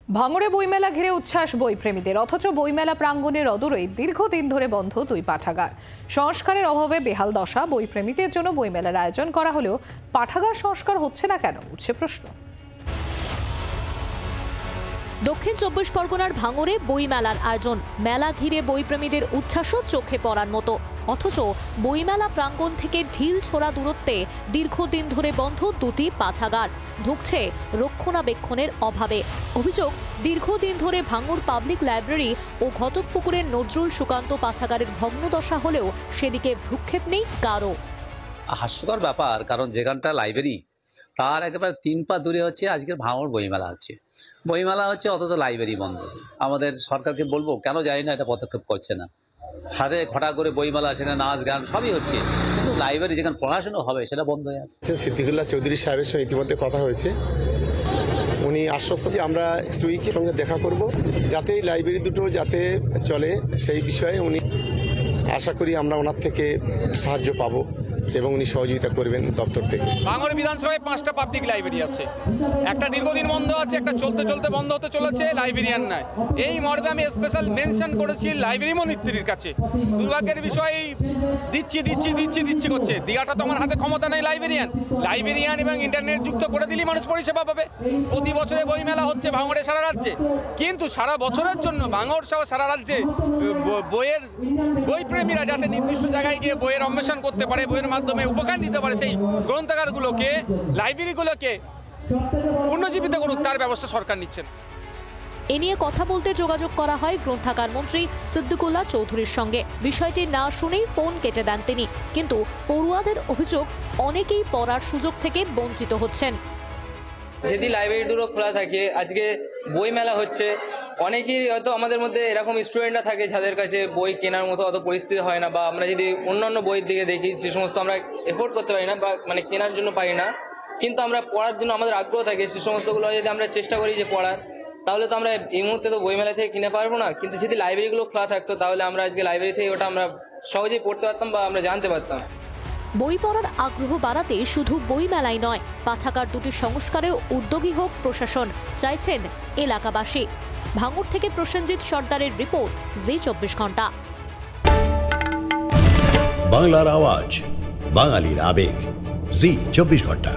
ভাঙড়ে বইমেলা ঘিরে উচ্ছ্বাস বইপ্রেমীদের, অথচ বইমেলা প্রাঙ্গণের অদূরে দীর্ঘদিন ধরে বন্ধ দুই পাঠাগার। সংস্কারের অভাবে বেহাল দশা। বইপ্রেমীদের জন্য বইমেলার আয়োজন করা হলেও পাঠাগার সংস্কার হচ্ছে না কেন, উঠছে প্রশ্ন। দক্ষিণ চব্বিশ পরগনার ভাঙড়ে বইমেলার আয়োজন, মেলা ঘিরে বইপ্রেমীদের উচ্ছ্বাসও চোখে পড়ার মতো, অথচ বইমেলা প্রাঙ্গণ থেকে ঢিল ছোড়া দূরত্বে দীর্ঘদিন ধরে বন্ধ দুটি পাঠাগার, ঢুকছে রক্ষণাবেক্ষণের অভাবে। অভিযোগ, দীর্ঘদিন ধরে ভাঙড় পাবলিক লাইব্রেরি ও ঘটকপুকুরের নজরুল সুকান্ত পাঠাগারের ভগ্নদশা হলেও সেদিকে ভ্রুক্ষেপ নেই কারো। হাস্যকর ব্যাপার, কারণ যেখানটা লাইব্রেরি তার একেবারে 3 পা দূরে হচ্ছে আজকের ভাঙড় বইমেলা হচ্ছে। বইমেলা হচ্ছে অথচ লাইব্রেরি বন্ধ। আমাদের সরকারকে বলবো, কেন জানি না এটা পদক্ষেপ করছে না। হাতে ঘটা করে বইমেলা, সেখানে নাচ গান সবই হচ্ছে, কিন্তু লাইব্রেরি যেখানে পড়াশোনা হবে সেটা বন্ধ হয়ে আছে। সিদ্দিকুল্লাহ চৌধুরী সাহেবের সঙ্গে ইতিমধ্যে কথা হয়েছে, উনি আশ্বস্ত যে আমরা স্টুইকের সঙ্গে দেখা করব, যাতে এই লাইব্রেরি দুটো যাতে চলে সেই বিষয়ে উনি আশা করি আমরা ওনার থেকে সাহায্য পাবো এবং উনি সহযোগিতা করবেন দপ্তর থেকে। ভাঙড় বিধানসভায় 5টা পাবলিক লাইব্রেরি আছে, একটা দীর্ঘদিন বন্ধ আছে, একটা চলতে চলতে বন্ধ হতে চলেছে, লাইব্রেরিয়ান নাই। এই মর্মে আমি স্পেশাল মেনশন করেছি লাইব্রেরি মন্ত্রীর কাছে। দুর্ভাগ্যের বিষয় দিচ্ছি করছে। দিঘাটা তো আমার হাতে ক্ষমতা নেই। লাইব্রেরিয়ান এবং ইন্টারনেট যুক্ত করে দিলেই মানুষ পরিষেবা পাবে। প্রতি বছরে বইমেলা হচ্ছে ভাঙড়ে সারা রাজ্যে, কিন্তু সারা বছরের জন্য ভাঙড় সহ সারা রাজ্যে বইপ্রেমীরা যাতে নির্দিষ্ট জায়গায় গিয়ে বইয়ের অন্বেষণ করতে পারে, বইয়ের মাধ্যমে উপকার নিতে পারে, সেই গ্রন্থাগারগুলোকে, লাইব্রেরিগুলোকে পুনর্জীবিত করুক, তার ব্যবস্থা সরকার নিচ্ছেন। এ নিয়ে কথা বলতে যোগাযোগ করা হয় গ্রন্থাগার মন্ত্রী সিদ্দিকুল্লাহ চৌধুরীর সঙ্গে। বিষয়টি না শুনেই ফোন কেটে দেন তিনি। কিন্তু পড়ুয়াদের অভিযোগ, অনেকেই পড়ার সুযোগ থেকে বঞ্চিত হচ্ছেন। যদি লাইব্রেরিগুলো খোলা থাকে, আজকে বই মেলা হচ্ছে, অনেকেই হয়তো আমাদের মধ্যে এরকম স্টুডেন্টরা থাকে যাদের কাছে বই কেনার মতো অত পরিস্থিতি হয় না, বা আমরা যদি অন্যান্য বইয়ের দিকে দেখি সে সমস্ত আমরা এফোর্ড করতে পারি না বা কেনার জন্য পারি না, কিন্তু আমরা পড়ার জন্য আমাদের আগ্রহ থাকে। সে সমস্তগুলো যদি আমরা চেষ্টা করি যে পড়ার, তাহলে তো আমরা এই মুহূর্তে তো বইমেলা থেকে কিনে পারবো না। কিন্তু যদি লাইব্রেরিগুলো খোলা থাকতো, তাহলে আমরা আজকে লাইব্রেরি থেকে ওটা আমরা সহজেই পড়তে পারতাম বা আমরা জানতে পারতাম। বই পড়ার আগ্রহ বাড়াতে শুধু বই মেলাই নয়, পাঠাগার দুটি সংস্কারেও উদ্যোগী হোক প্রশাসন, চাইছেন এলাকাবাসী। ভাঙড় থেকে প্রসেনজিৎ সর্দারের রিপোর্ট, জি 24 ঘন্টা। বাংলার আওয়াজ, বাঙালির আবেগ, জি 24 ঘন্টা।